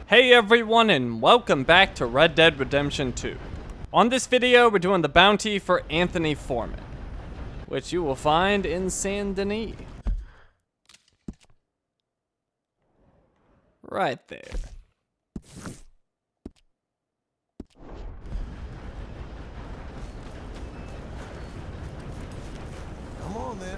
Hey everyone, and welcome back to Red Dead Redemption 2. On this video, we're doing the bounty for Anthony Foreman, which you will find in Saint Denis. Right there. Come on then.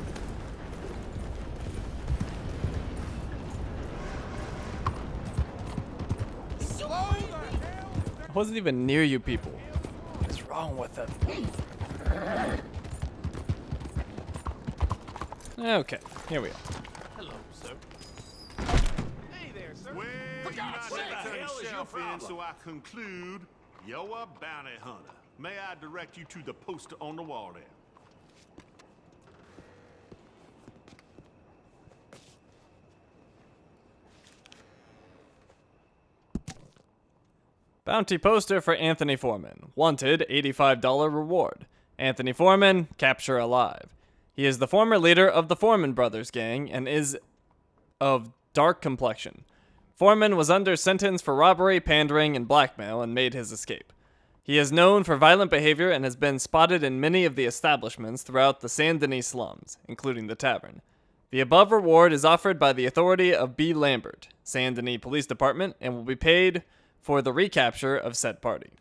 I wasn't even near you people. What's wrong with it? Okay, here we are. Hello, sir. Hey there, sir. Well, For you God's not sake, let the hell is your yourself in, problem? so I conclude you're a bounty hunter. May I direct you to the poster on the wall there? Bounty poster for Anthony Foreman. Wanted, $85 reward. Anthony Foreman, capture alive. He is the former leader of the Foreman Brothers gang and is of dark complexion. Foreman was under sentence for robbery, pandering, and blackmail and made his escape. He is known for violent behavior and has been spotted in many of the establishments throughout the Saint Denis slums, including the tavern. The above reward is offered by the authority of B. Lambert, Saint Denis Police Department, and will be paid for the recapture of said party.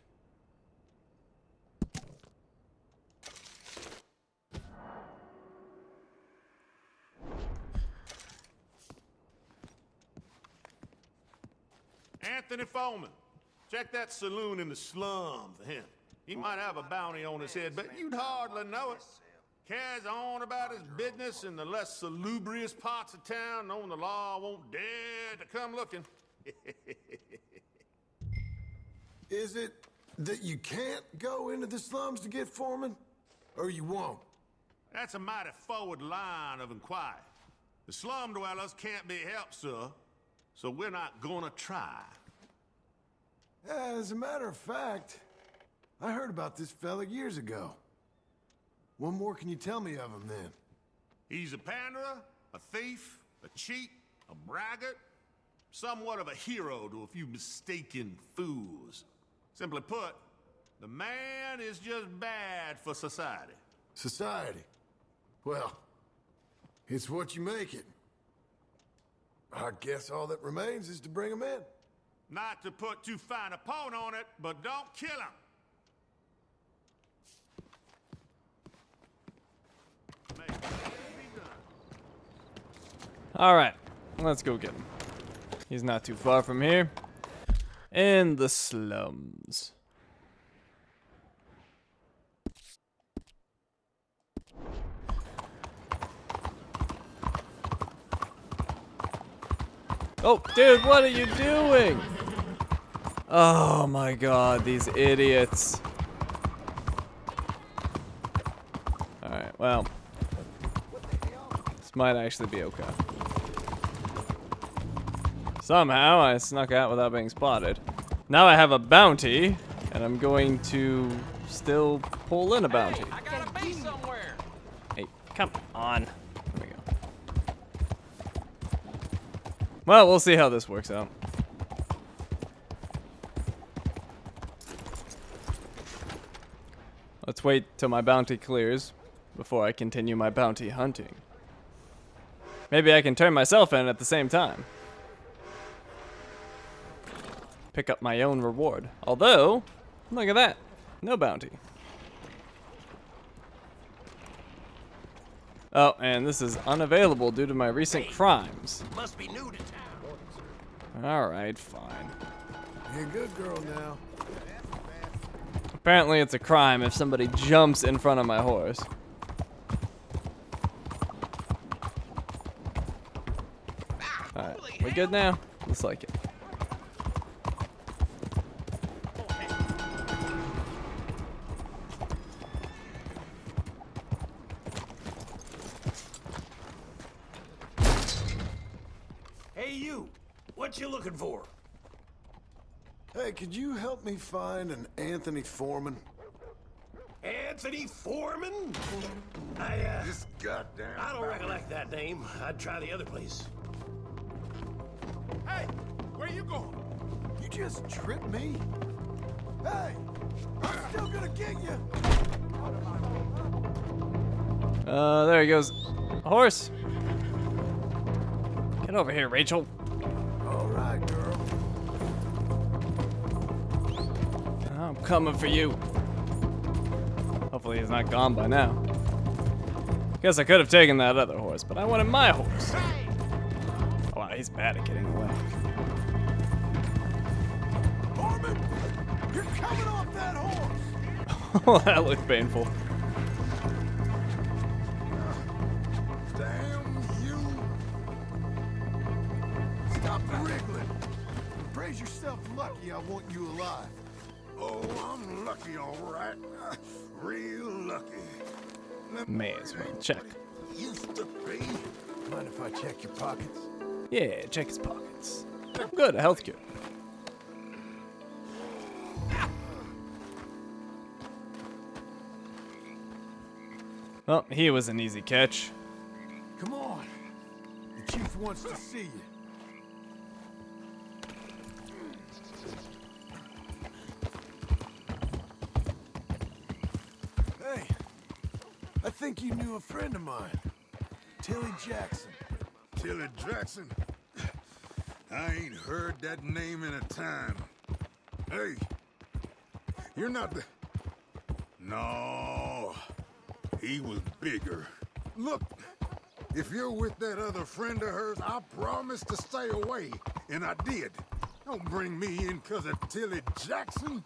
Anthony Foreman, check that saloon in the slum for him. He might have a bounty on his head, but you'd hardly know it. Carries on about his business in the less salubrious parts of town, knowing the law won't dare to come looking. Is it that you can't go into the slums to get Foreman? Or you won't? That's a mighty forward line of inquiry. The slum dwellers can't be helped, sir, so we're not gonna try. As a matter of fact, I heard about this fella years ago. What more can you tell me of him then? He's a panderer, a thief, a cheat, a braggart, somewhat of a hero to a few mistaken fools. Simply put, the man is just bad for society. Society. Well, it's what you make it. I guess all that remains is to bring him in. Not to put too fine a point on it, but don't kill him. Make it be done. Alright, let's go get him. He's not too far from here. In the slums. Oh, dude, what are you doing? Oh my god, these idiots. Alright, well. This might actually be okay. Somehow, I snuck out without being spotted. Now I have a bounty, and I'm going to still pull in a bounty. I gotta be somewhere. Hey, come on. There we go. Well, we'll see how this works out. Let's wait till my bounty clears before I continue my bounty hunting. Maybe I can turn myself in at the same time. Pick up my own reward. Although, look at that. No bounty. Oh, and this is unavailable due to my recent crimes. Must be new to town. Alright, fine. You're a good girl now. Apparently it's a crime if somebody jumps in front of my horse. Alright, we good now? Looks like it. Hey, you. What you looking for? Hey, could you help me find an Anthony Foreman? Anthony Foreman? This goddamn... I don't recollect that name. I'd try the other place. Hey, where you going? you just trip me? Hey, I'm still gonna get you. There he goes. A horse. Get over here, Rachel. All right, girl. I'm coming for you. Hopefully he's not gone by now. Guess I could have taken that other horse, but I wanted my horse. Oh, wow, he's bad at getting away. Foreman, you're coming off that horse. Oh, that looked painful. Damn you. Stop wriggling. Praise yourself lucky I want you alive. Oh, I'm lucky, all right. Real lucky. May as well check. Used to be. Mind if I check your pockets? Yeah, check his pockets. I'm good at healthcare. Well, he was an easy catch. Come on. The chief wants to see you. Hey, I think you knew a friend of mine, Tilly Jackson. Tilly Jackson? I ain't heard that name in a time. Hey, you're not the... No, he was bigger. Look, if you're with that other friend of hers, I promised to stay away, and I did. Don't bring me in because of Tilly Jackson.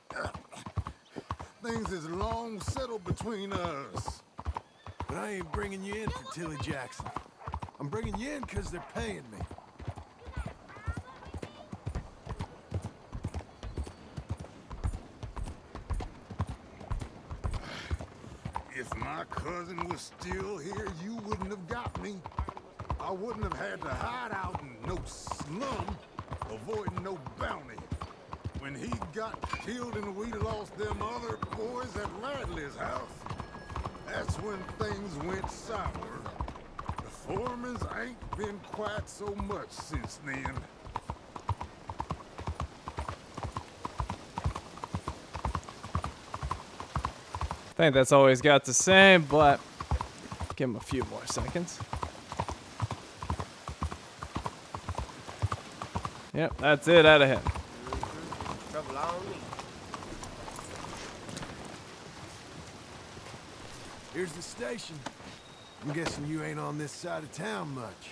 Things is long settled between us. But I ain't bringing you in for Tilly Jackson. I'm bringing you in because they're paying me. If my cousin was still here, you wouldn't have got me. I wouldn't have had to hide out in no slum, avoiding no bounty. When he got killed and we lost them other boys at Radley's house, that's when things went sour. The Foremans ain't been quite so much since then. I think that's all he's got to say, but give him a few more seconds. Yep, that's it out of him. Trouble on me. Here's the station. I'm guessing you ain't on this side of town much.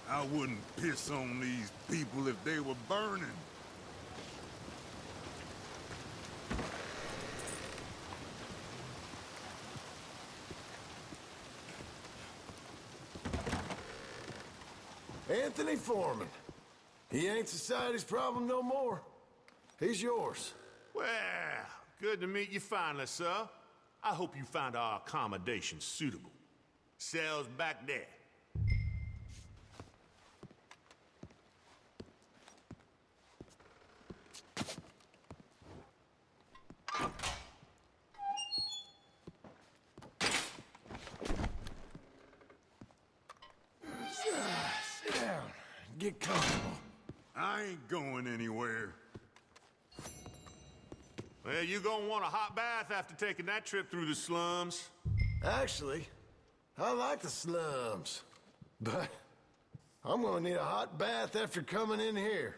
I wouldn't piss on these people if they were burning. Anthony Foreman. He ain't society's problem no more. He's yours. Well, good to meet you finally, sir. I hope you find our accommodation suitable. Cells back there. Sit down. Get comfortable. I ain't going anywhere. Well, you gonna want a hot bath after taking that trip through the slums. Actually, I like the slums. But I'm gonna need a hot bath after coming in here.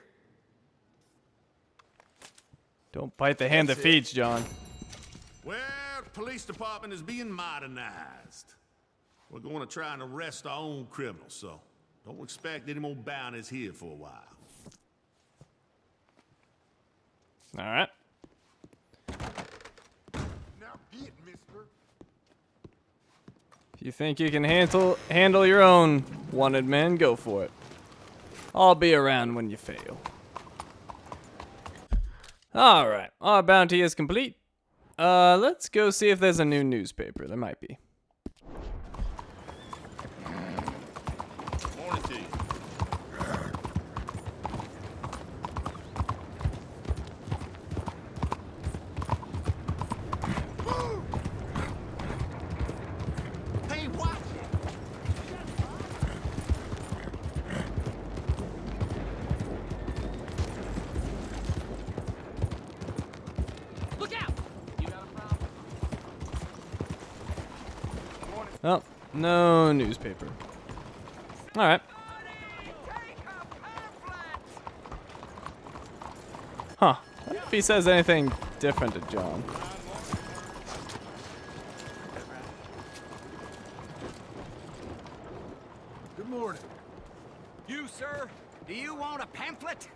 Don't bite the hand that That's it. feeds, John. Well, the police department is being modernized. We're going to try and arrest our own criminals, so don't expect any more bounties here for a while. All right. Now get, mister. If you think you can handle your own wanted men, go for it. I'll be around when you fail. All right, our bounty is complete. Let's go see if there's a new newspaper. There might be. Morning to you. Hey, watch it! Oh, no newspaper. Alright. Huh. I wonder if he says anything different to John. Good morning. You, sir, do you want a pamphlet?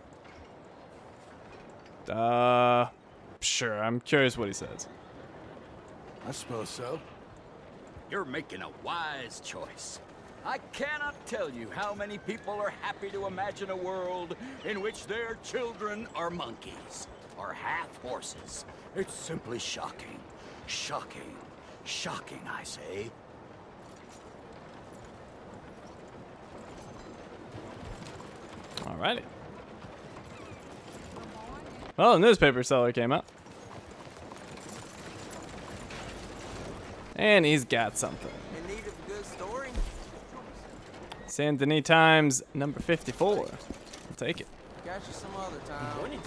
Sure. I'm curious what he says. I suppose so. You're making a wise choice. I cannot tell you how many people are happy to imagine a world in which their children are monkeys, or half horses. It's simply shocking. Shocking. Shocking, I say. Alrighty. Well, the newspaper seller came out. And he's got something. In need of a good story? Saint Denis Times, number 54. I'll take it. Got you some other time.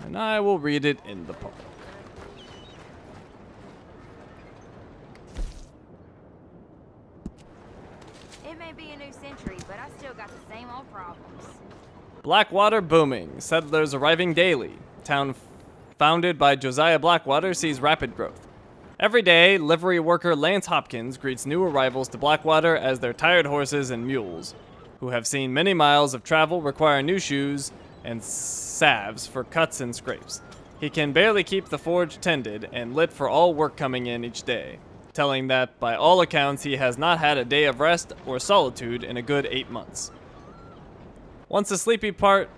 And I will read it in the park. It may be a new century, but I still got the same old problems. Blackwater booming. Settlers arriving daily. Town founded by Josiah Blackwater sees rapid growth. Every day, livery worker Lance Hopkins greets new arrivals to Blackwater as their tired horses and mules, who have seen many miles of travel, require new shoes and salves for cuts and scrapes. He can barely keep the forge tended and lit for all work coming in each day, telling that by all accounts he has not had a day of rest or solitude in a good 8 months. Once a sleepy port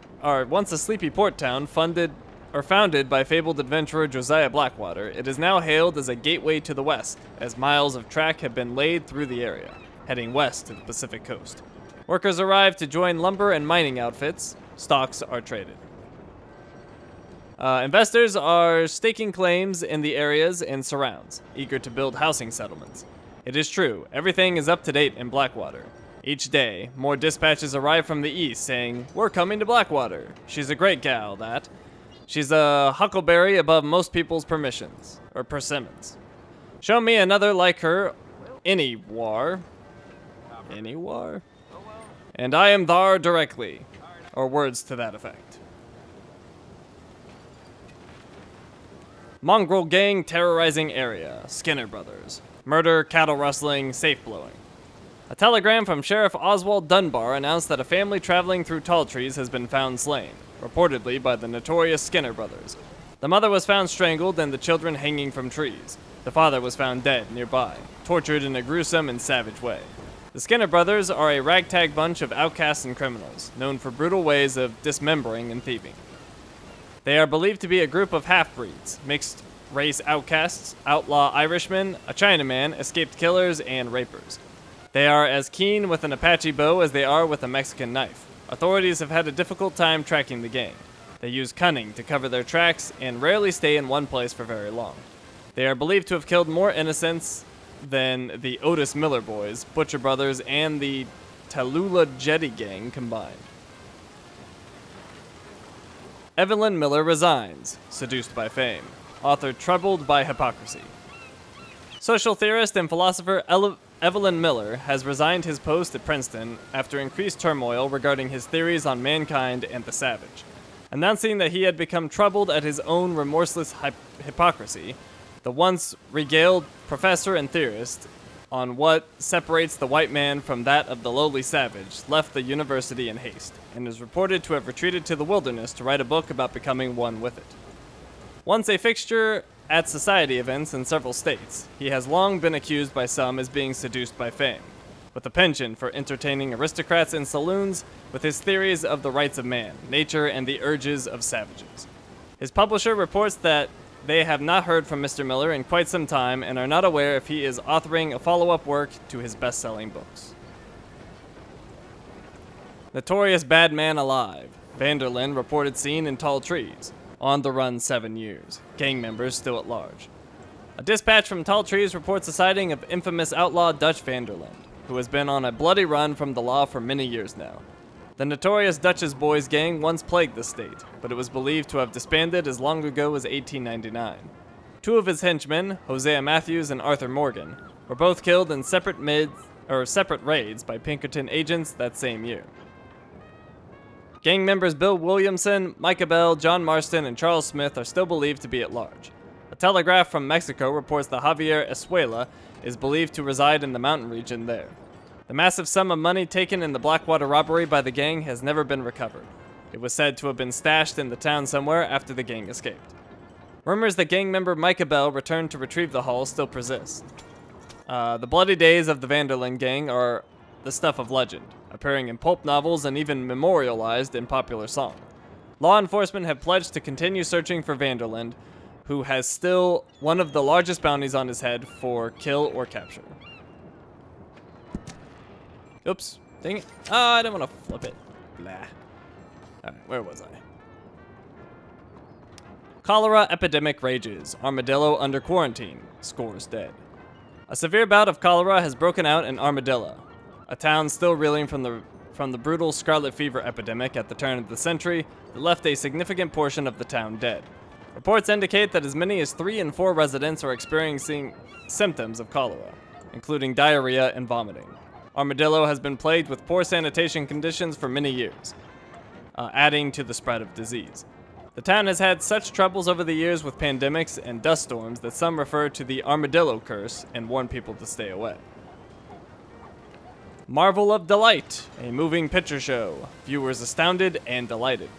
town founded by fabled adventurer Josiah Blackwater, it is now hailed as a gateway to the west, as miles of track have been laid through the area, heading west to the Pacific coast. Workers arrive to join lumber and mining outfits. Stocks are traded. Investors are staking claims in the areas and surrounds, eager to build housing settlements. It is true, everything is up to date in Blackwater. Each day, more dispatches arrive from the east saying, "We're coming to Blackwater. She's a great gal, that. She's a huckleberry above most people's persimmons. Show me another like her anywhere. Anywhere? And I am thar directly." Or words to that effect. Mongrel gang terrorizing area. Skinner Brothers. Murder, cattle rustling, safe blowing. A telegram from Sheriff Oswald Dunbar announced that a family traveling through tall trees has been found slain, reportedly by the notorious Skinner Brothers. The mother was found strangled and the children hanging from trees. The father was found dead nearby, tortured in a gruesome and savage way. The Skinner Brothers are a ragtag bunch of outcasts and criminals, known for brutal ways of dismembering and thieving. They are believed to be a group of half-breeds, mixed-race outcasts, outlaw Irishmen, a Chinaman, escaped killers, and rapers. They are as keen with an Apache bow as they are with a Mexican knife. Authorities have had a difficult time tracking the gang. They use cunning to cover their tracks and rarely stay in one place for very long. They are believed to have killed more innocents than the Otis Miller Boys, Butcher Brothers, and the Tallulah Jetty Gang combined. Evelyn Miller resigns, seduced by fame. Author troubled by hypocrisy. Social theorist and philosopher Evelyn Miller has resigned his post at Princeton after increased turmoil regarding his theories on mankind and the savage. Announcing that he had become troubled at his own remorseless hypocrisy, the once regaled professor and theorist on what separates the white man from that of the lowly savage left the university in haste, and is reported to have retreated to the wilderness to write a book about becoming one with it. Once a fixture at society events in several states, he has long been accused by some as being seduced by fame, with a penchant for entertaining aristocrats in saloons with his theories of the rights of man, nature, and the urges of savages. His publisher reports that they have not heard from Mr. Miller in quite some time and are not aware if he is authoring a follow-up work to his best-selling books. Notorious bad man alive. Vanderlyn reported seen in tall trees. On the run 7 years. Gang members still at large. A dispatch from Tall Trees reports a sighting of infamous outlaw Dutch Vanderlyn, who has been on a bloody run from the law for many years now. The notorious Dutch's Boys gang once plagued the state, but it was believed to have disbanded as long ago as 1899. Two of his henchmen, Hosea Matthews and Arthur Morgan, were both killed in separate raids by Pinkerton agents that same year. Gang members Bill Williamson, Micah Bell, John Marston, and Charles Smith are still believed to be at large. A telegraph from Mexico reports that Javier Escuela is believed to reside in the mountain region there. The massive sum of money taken in the Blackwater robbery by the gang has never been recovered. It was said to have been stashed in the town somewhere after the gang escaped. Rumors that gang member Micah Bell returned to retrieve the haul still persist. The bloody days of the Vanderlyn gang are the stuff of legend, appearing in pulp novels and even memorialized in popular song. Law enforcement have pledged to continue searching for Vanderlyn, who has still one of the largest bounties on his head for kill or capture. Oops, dang it. Oh, I didn't want to flip it. Blah. Alright, where was I? Cholera epidemic rages. Armadillo under quarantine. Scores dead. A severe bout of cholera has broken out in Armadillo, a town still reeling from the brutal scarlet fever epidemic at the turn of the century that left a significant portion of the town dead. Reports indicate that as many as 3 in 4 residents are experiencing symptoms of cholera, including diarrhea and vomiting. Armadillo has been plagued with poor sanitation conditions for many years, adding to the spread of disease. The town has had such troubles over the years with pandemics and dust storms that some refer to the Armadillo curse and warn people to stay away. Marvel of Delight, a moving picture show. Viewers astounded and delighted.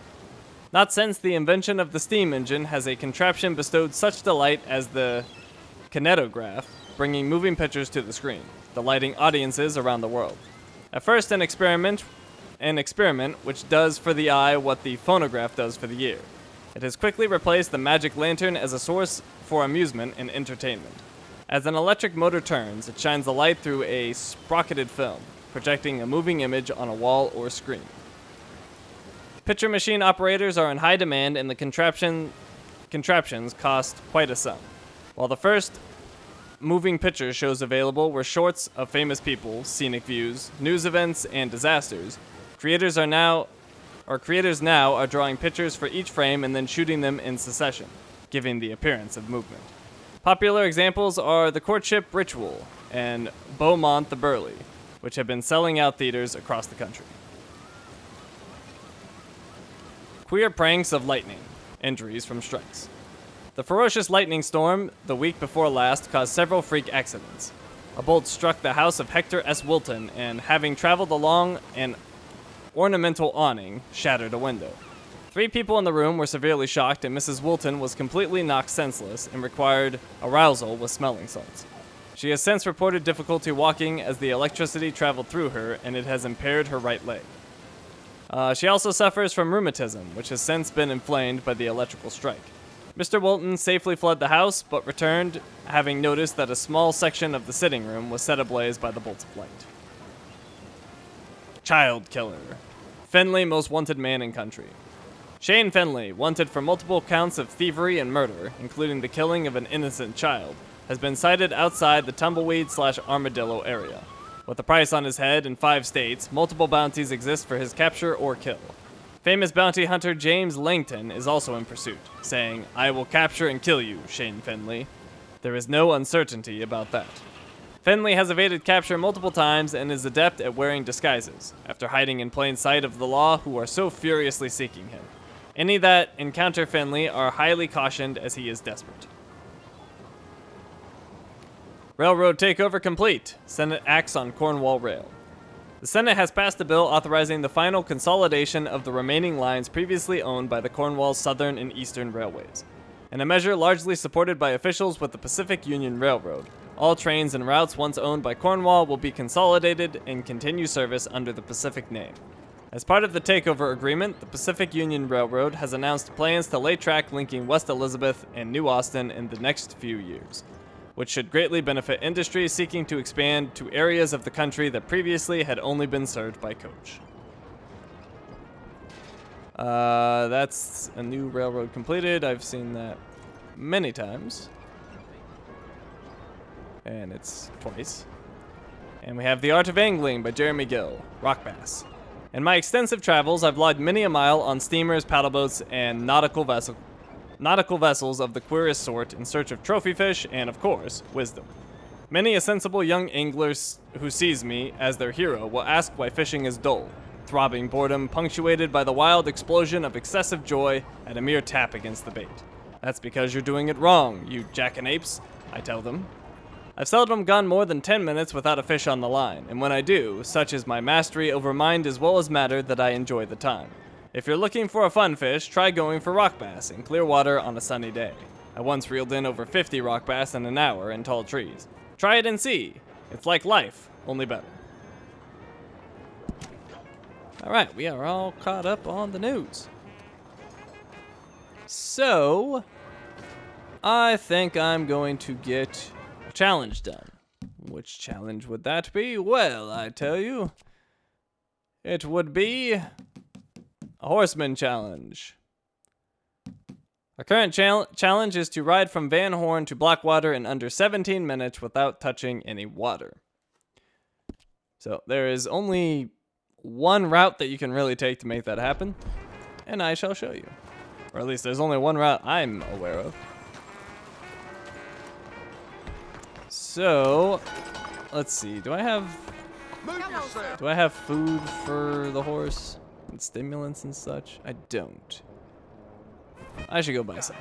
Not since the invention of the steam engine has a contraption bestowed such delight as the kinetograph, bringing moving pictures to the screen, delighting audiences around the world. At first an experiment which does for the eye what the phonograph does for the ear. It has quickly replaced the magic lantern as a source for amusement and entertainment. As an electric motor turns, it shines the light through a sprocketed film, projecting a moving image on a wall or screen. Picture machine operators are in high demand and the contraptions cost quite a sum. While the first moving picture shows available were shorts of famous people, scenic views, news events, and disasters, creators now are drawing pictures for each frame and then shooting them in succession, giving the appearance of movement. Popular examples are The Courtship Ritual and Beaumont the Burly, which have been selling out theaters across the country. Queer pranks of lightning. Injuries from strikes. The ferocious lightning storm the week before last caused several freak accidents. A bolt struck the house of Hector S. Wilton and, having traveled along an ornamental awning, shattered a window. 3 people in the room were severely shocked and Mrs. Wilton was completely knocked senseless and required arousal with smelling salts. She has since reported difficulty walking as the electricity traveled through her and it has impaired her right leg. She also suffers from rheumatism, which has since been inflamed by the electrical strike. Mr. Wilton safely fled the house, but returned, having noticed that a small section of the sitting room was set ablaze by the bolts of light. Child killer. Finley, most wanted man in country. Shane Finley, wanted for multiple counts of thievery and murder, including the killing of an innocent child, has been cited outside the Tumbleweed/Armadillo area. With a price on his head in 5 states, multiple bounties exist for his capture or kill. Famous bounty hunter James Langton is also in pursuit, saying, "I will capture and kill you, Shane Finley." There is no uncertainty about that. Finley has evaded capture multiple times and is adept at wearing disguises, after hiding in plain sight of the law who are so furiously seeking him. Any that encounter Finley are highly cautioned as he is desperate. Railroad takeover complete. Senate acts on Cornwall Rail. The Senate has passed a bill authorizing the final consolidation of the remaining lines previously owned by the Cornwall Southern and Eastern Railways. In a measure largely supported by officials with the Pacific Union Railroad, all trains and routes once owned by Cornwall will be consolidated and continue service under the Pacific name. As part of the takeover agreement, the Pacific Union Railroad has announced plans to lay track linking West Elizabeth and New Austin in the next few years, which should greatly benefit industries seeking to expand to areas of the country that previously had only been served by coach. That's a new railroad completed. I've seen that many times. And it's twice. And we have The Art of Angling by Jeremy Gill, rock bass. In my extensive travels, I've logged many a mile on steamers, paddle boats, and nautical vessels nautical vessels of the queerest sort in search of trophy fish and, of course, wisdom. Many a sensible young angler who sees me as their hero will ask why fishing is dull, throbbing boredom punctuated by the wild explosion of excessive joy at a mere tap against the bait. That's because you're doing it wrong, you jackanapes, I tell them. I've seldom gone more than 10 minutes without a fish on the line, and when I do, such is my mastery over mind as well as matter that I enjoy the time. If you're looking for a fun fish, try going for rock bass in clear water on a sunny day. I once reeled in over 50 rock bass in an hour in tall trees. Try it and see. It's like life, only better. Alright, we are all caught up on the news. So, I think I'm going to get a challenge done. Which challenge would that be? Well, I tell you, it would be a Horseman challenge. Our current challenge is to ride from Van Horn to Blackwater in under 17 minutes without touching any water. So there is only one route that you can really take to make that happen, and I shall show you. Or at least there's only one route I'm aware of. So, let's see. Do I have food for the horse and stimulants and such? I don't. I should go buy some.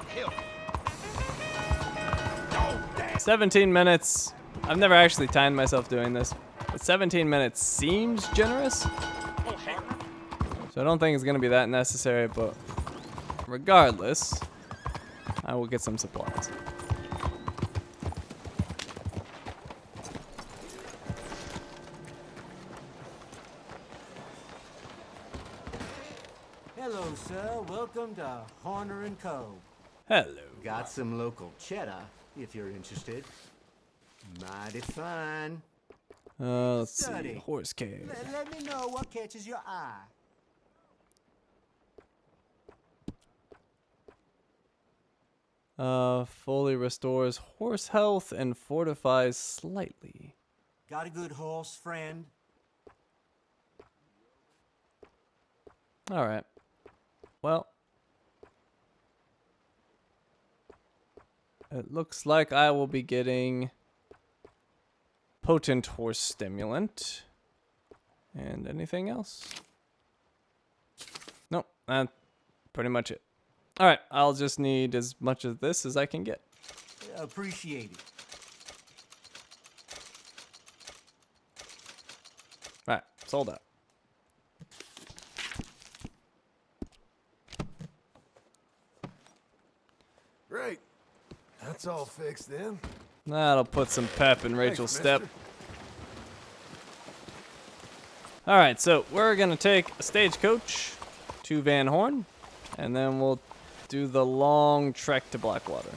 17 minutes. I've never actually timed myself doing this, but 17 minutes seems generous. So I don't think it's going to be that necessary, but regardless, I will get some supplies. Hello, sir. Welcome to Horner & Co. Hello. Got some local cheddar, if you're interested. Mighty fine. Let's see. Study. Horse cave. Let me know what catches your eye. Fully restores horse health and fortifies slightly. Got a good horse, friend? All right. Well, it looks like I will be getting potent horse stimulant. And anything else? Nope, that's pretty much it. All right, I'll just need as much of this as I can get. Appreciate it. All right, sold out. Great. That's all fixed then. That'll put some pep in Rachel's Thanks, step. mister. All right, so we're gonna take a stagecoach to Van Horn, and then we'll do the long trek to Blackwater.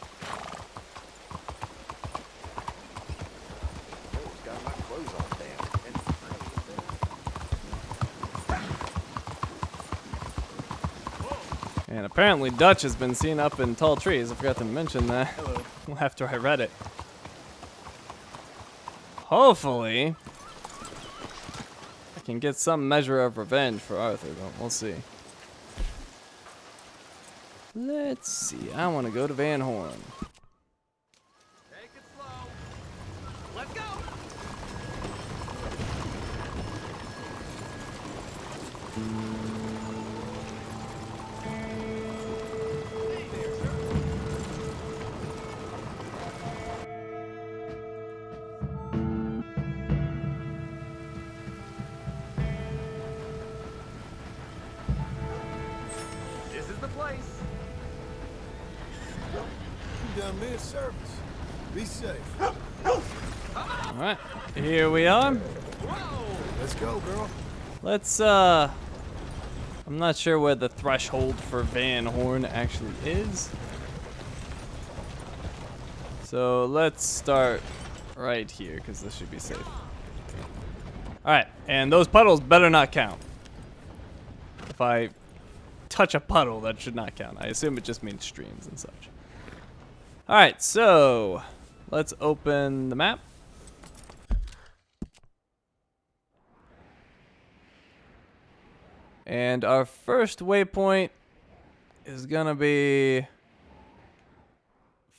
And apparently Dutch has been seen up in tall trees. I forgot to mention that after I read it. Hopefully, I can get some measure of revenge for Arthur, but we'll see. Let's see. I want to go to Van Horn. Take it slow. Let's go. This is the place. You done me a service. Be safe. All right, here we are. Let's go, girl. Let's, I'm not sure where the threshold for Van Horn actually is. So let's start right here, because this should be safe. Alright, and those puddles better not count. If I touch a puddle, that should not count. I assume it just means streams and such. Alright, so let's open the map. And our first waypoint is gonna be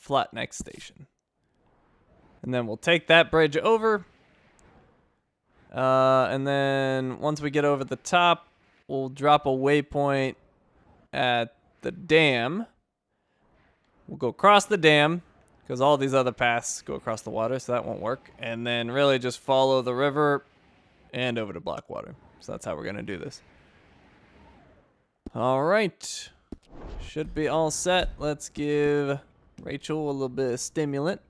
flat neck station. And then we'll take that bridge over. And then once we get over the top, we'll drop a waypoint at the dam. We'll go across the dam, because all these other paths go across the water, so that won't work. And then really just follow the river and over to Blackwater. So that's how we're going to do this. All right. Should be all set. Let's give Rachel a little bit of stimulant.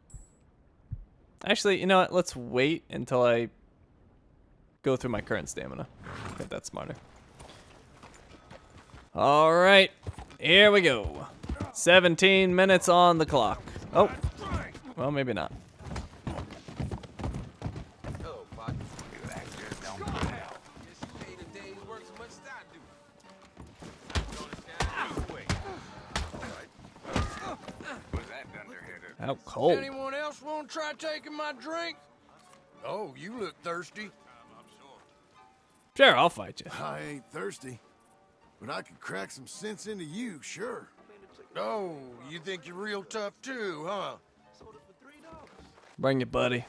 Actually, you know what? Let's wait until I go through my current stamina. I think that's smarter. All right. Here we go. 17 minutes on the clock. Oh. Well, maybe not. Oh, fuck. Guess you paid a day's work as much as I do. How cold. Anyone else want to try taking my drink? Oh, you look thirsty. Sure, I'll fight you. I ain't thirsty, but I could crack some sense into you, sure. Oh, you think you're real tough too, huh? Bring it, buddy.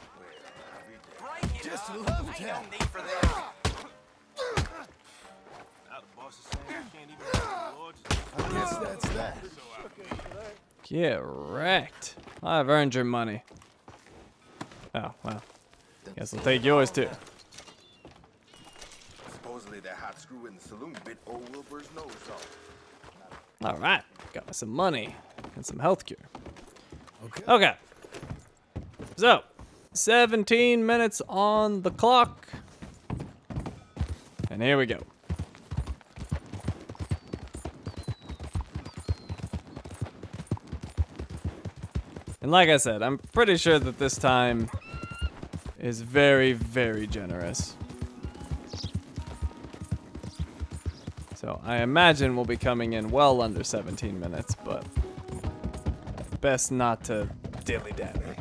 Just love that. I guess that's that. Get wrecked. I've earned your money. Oh, well. Guess I'll take yours, too. Supposedly that hot screw in the saloon bit old Wilbur's nose off. All right. Got me some money and some health cure. Okay. Okay. So, 17 minutes on the clock. And here we go. And like I said, I'm pretty sure that this time is very, very generous. So I imagine we'll be coming in well under 17 minutes, but best not to dilly-dally.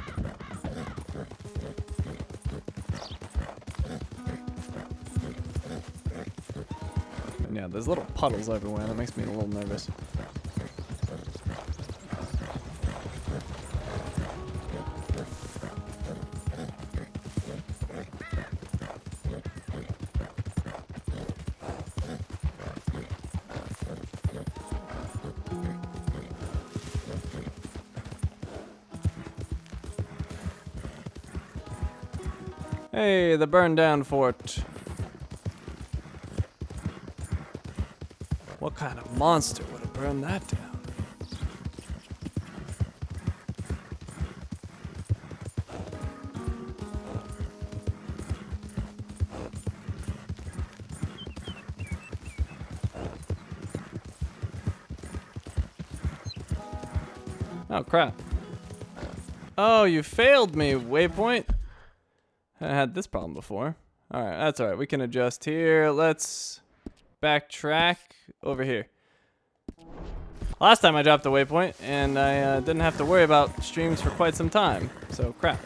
And yeah, there's little puddles everywhere. That makes me a little nervous. Hey, the burned down fort. What kind of monster would have burned that down? Oh, crap. Oh, you failed me, waypoint. I had this problem before. Alright, that's alright. We can adjust here. Let's backtrack over here. Last time I dropped a waypoint, and I didn't have to worry about streams for quite some time. So, crap.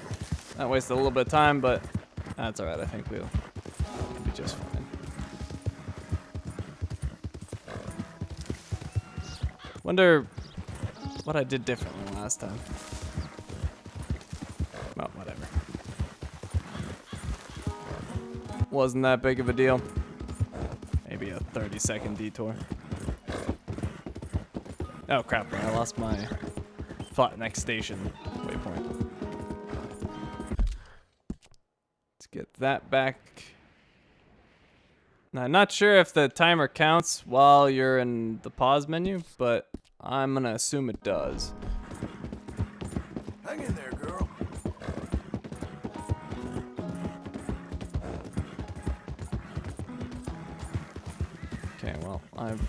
That wasted a little bit of time, but that's alright. I think we'll be just fine. Wonder what I did differently last time. Well, whatever. Wasn't that big of a deal. Maybe a 30-second detour. Oh crap, I lost my flat next station waypoint. Let's get that back. Now, I'm not sure if the timer counts while you're in the pause menu, but I'm gonna assume it does. Hang in there, girl. Okay, well, I've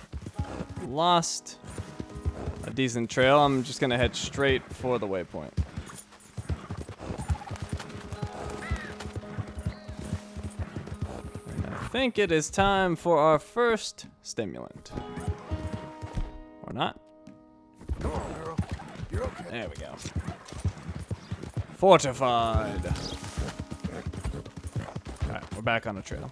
lost a decent trail. I'm just gonna head straight for the waypoint. And I think it is time for our first stimulant. Or not. Come on, girl. You're okay. There we go. Fortified. Alright, we're back on the trail.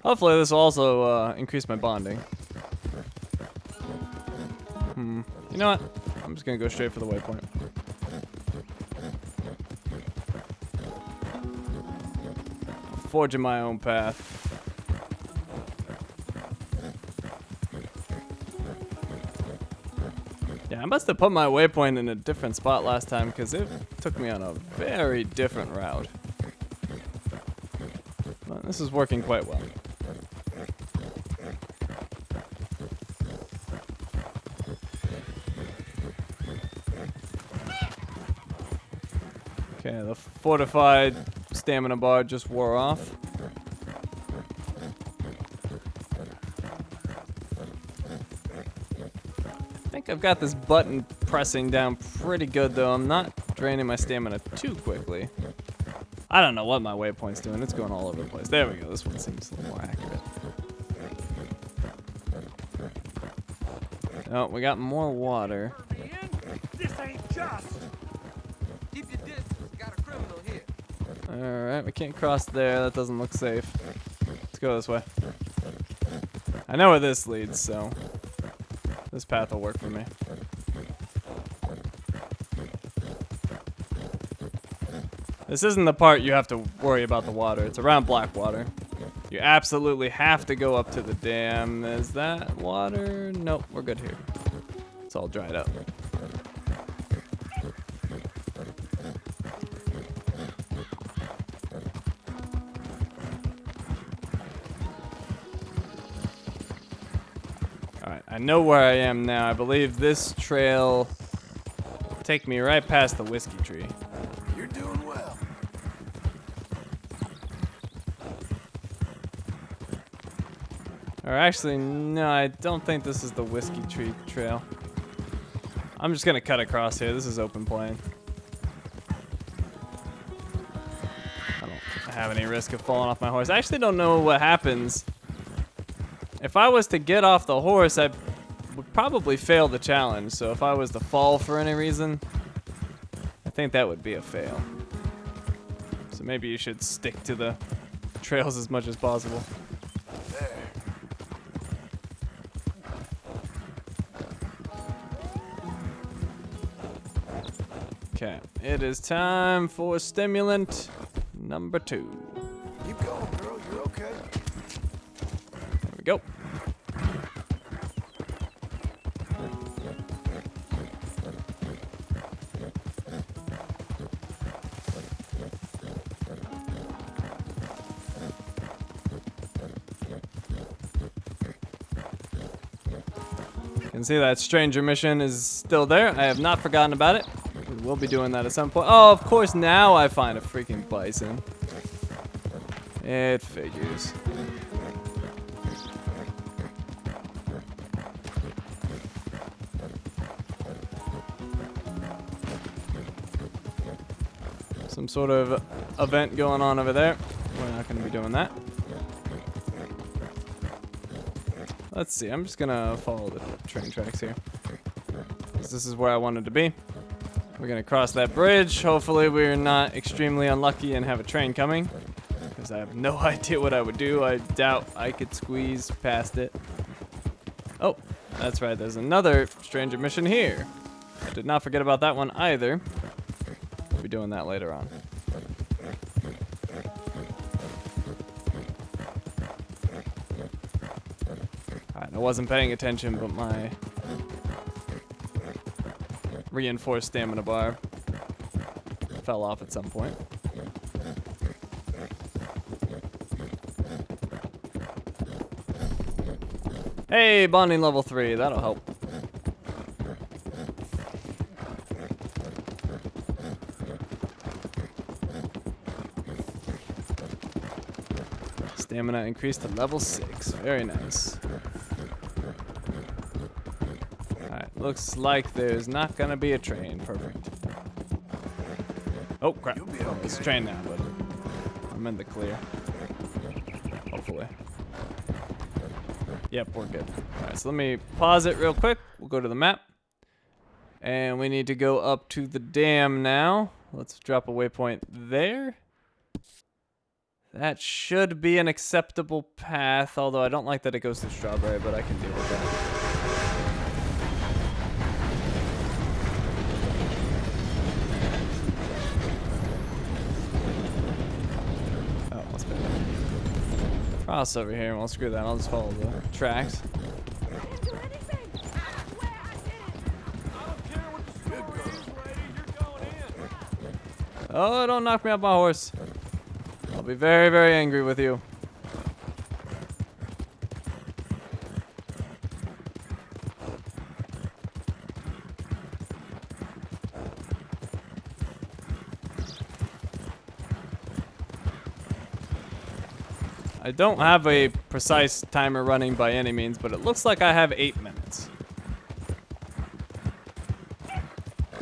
Hopefully this will also increase my bonding. You know what? I'm just gonna go straight for the waypoint. Forging my own path. Yeah, I must have put my waypoint in a different spot last time because it took me on a very different route. But this is working quite well. Okay, the fortified stamina bar just wore off. I think I've got this button pressing down pretty good though. I'm not draining my stamina too quickly. I don't know what my waypoint's doing. It's going all over the place. There we go. This one seems a little more accurate. Oh, we got more water. This ain't just. Keep your distance. Got a criminal here. Alright, we can't cross there. That doesn't look safe. Let's go this way. I know where this leads, so this path will work for me. This isn't the part you have to worry about the water. It's around Blackwater. You absolutely have to go up to the dam. Is that water? Nope, we're good here. It's all dried up. Alright, I know where I am now. I believe this trail will take me right past the whiskey tree. You're doing well. Or actually, no, I don't think this is the whiskey tree trail. I'm just gonna cut across here. This is open plain. I don't have any risk of falling off my horse. I actually don't know what happens. If I was to get off the horse, I would probably fail the challenge. So if I was to fall for any reason, I think that would be a fail. So maybe you should stick to the trails as much as possible. Okay, it is time for stimulant number 2. Keep going, girl. You're okay. There we go. You can see that stranger mission is still there. I have not forgotten about it. We'll be doing that at some point. Oh, of course, now I find a freaking bison. It figures. Some sort of event going on over there. We're not going to be doing that. Let's see. I'm just going to follow the train tracks here. This is where I wanted to be. We're gonna cross that bridge. Hopefully we're not extremely unlucky and have a train coming, because I have no idea what I would do. I doubt I could squeeze past it. Oh, that's right. There's another stranger mission here. I did not forget about that one either. We'll be doing that later on. Alright, I wasn't paying attention, but my reinforced stamina bar fell off at some point. Hey, bonding level 3, that'll help. Stamina increased to level 6, very nice. Looks like there's not gonna be a train. Perfect. Oh crap! It's a train now, but I'm in the clear. Hopefully. Yep, we're good. All right, so let me pause it real quick. We'll go to the map, and we need to go up to the dam now. Let's drop a waypoint there. That should be an acceptable path, although I don't like that it goes through Strawberry, but I can deal with that. Oh, what's better? Cross over here, and we'll screw that. I'll just follow the tracks. Oh, don't knock me off my horse. I'll be very, very angry with you. I don't have a precise timer running by any means, but it looks like I have 8 minutes.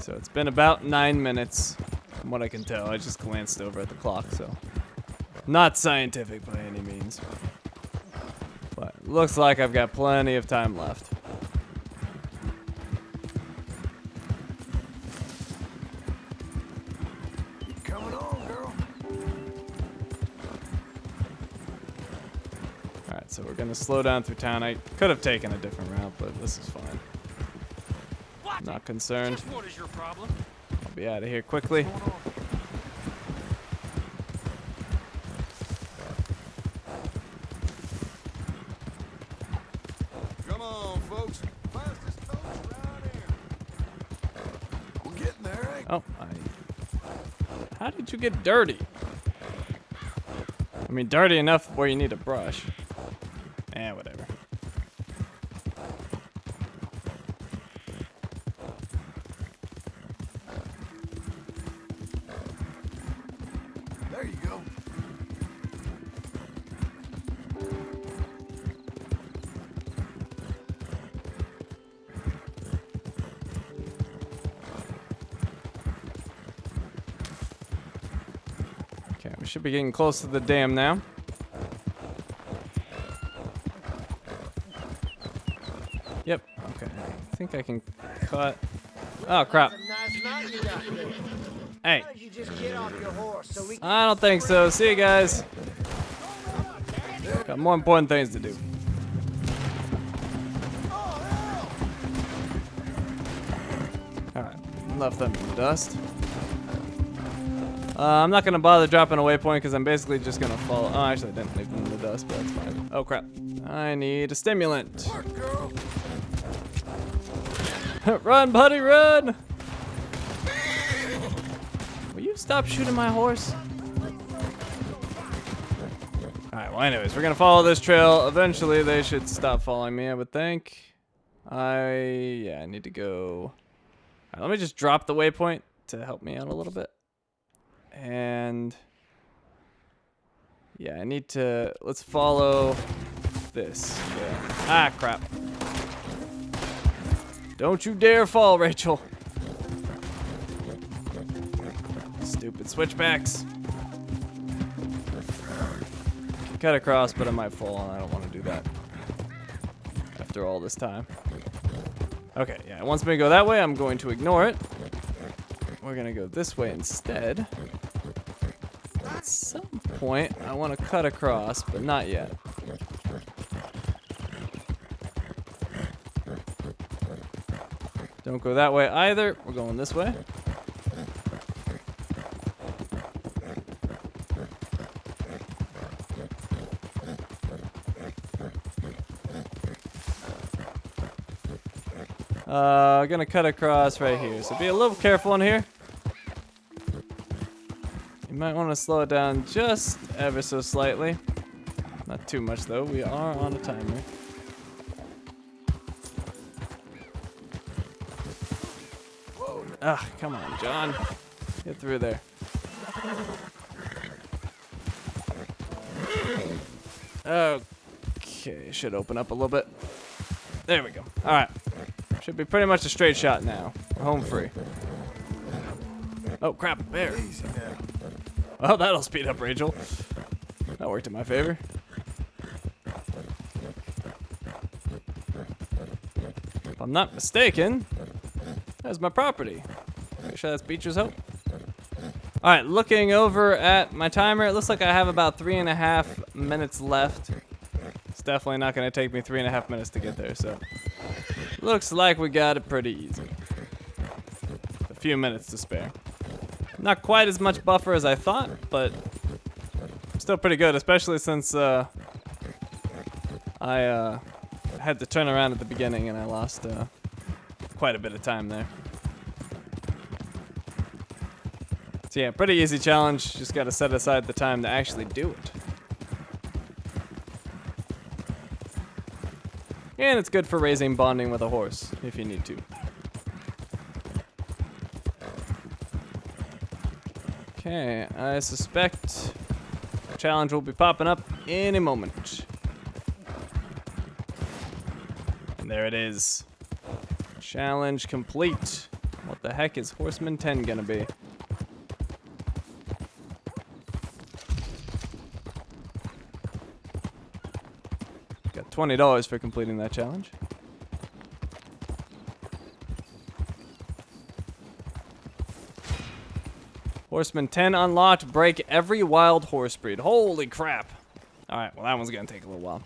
So it's been about 9 minutes, from what I can tell. I just glanced over at the clock, so not scientific by any means. But it looks like I've got plenty of time left. Coming on, girl. Alright, so we're gonna slow down through town. I could have taken a different route, but this is fine. Not concerned. What is your problem? I'll be out of here quickly. Come on, folks. Fastest coach around here. We're getting there, ain't Oh, how did you get dirty? I mean, dirty enough where you need a brush. Eh, whatever. There you go. Okay, we should be getting close to the dam now. Yep, okay. I think I can cut. Oh, crap. Hey. I don't think so. See you guys. Got more important things to do. Alright, left them in the dust. I'm not gonna bother dropping a waypoint because I'm basically just gonna follow. Oh, actually, I didn't leave them in the dust, but that's fine. Oh, crap. I need a stimulant. Run, buddy, run! Will you stop shooting my horse? Alright, well, anyways, we're gonna follow this trail. Eventually, they should stop following me, I would think. Yeah, I need to go. Alright, let me just drop the waypoint to help me out a little bit. And yeah, I need to. Let's follow this. Yeah. Ah, crap. Don't you dare fall, Rachel. Stupid switchbacks. Cut across, but I might fall, and I don't want to do that after all this time. Okay, yeah, it wants me to go that way. I'm going to ignore it. We're going to go this way instead. At some point, I want to cut across, but not yet. Don't go that way either. We're going this way. Gonna cut across right here. So be a little careful in here. You might want to slow it down just ever so slightly. Not too much though. We are on a timer. Ah, come on, John. Get through there. Okay, should open up a little bit. There we go. All right. Should be pretty much a straight shot now. We're home free. Oh, crap, a bear. Well, that'll speed up Rachel. That worked in my favor. If I'm not mistaken, that's my property. Pretty sure that's Beecher's Hope. All right, looking over at my timer, it looks like I have about 3.5 minutes left. It's definitely not going to take me 3.5 minutes to get there, so looks like we got it pretty easy. A few minutes to spare. Not quite as much buffer as I thought, but still pretty good, especially since I had to turn around at the beginning and I lost quite a bit of time there. So yeah, pretty easy challenge. Just got to set aside the time to actually do it. And it's good for raising bonding with a horse, if you need to. Okay, I suspect a challenge will be popping up any moment. And there it is. Challenge complete. What the heck is Horseman 10 gonna be? Got $20 for completing that challenge. Horseman 10 unlocked. Break every wild horse breed. Holy crap. Alright, well that one's gonna take a little while.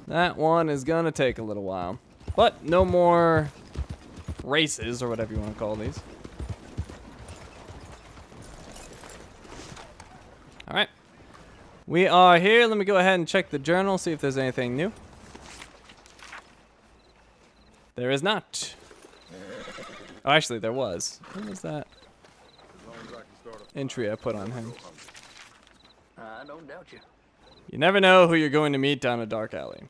That one is gonna take a little while. But no more races, or whatever you want to call these. Alright. We are here. Let me go ahead and check the journal, see if there's anything new. There is not. Oh, actually, there was. What was that entry I put on him? I don't doubt you. You never know who you're going to meet down a dark alley.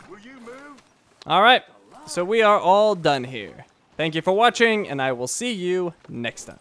Will you move? Alright, so we are all done here. Thank you for watching, and I will see you next time.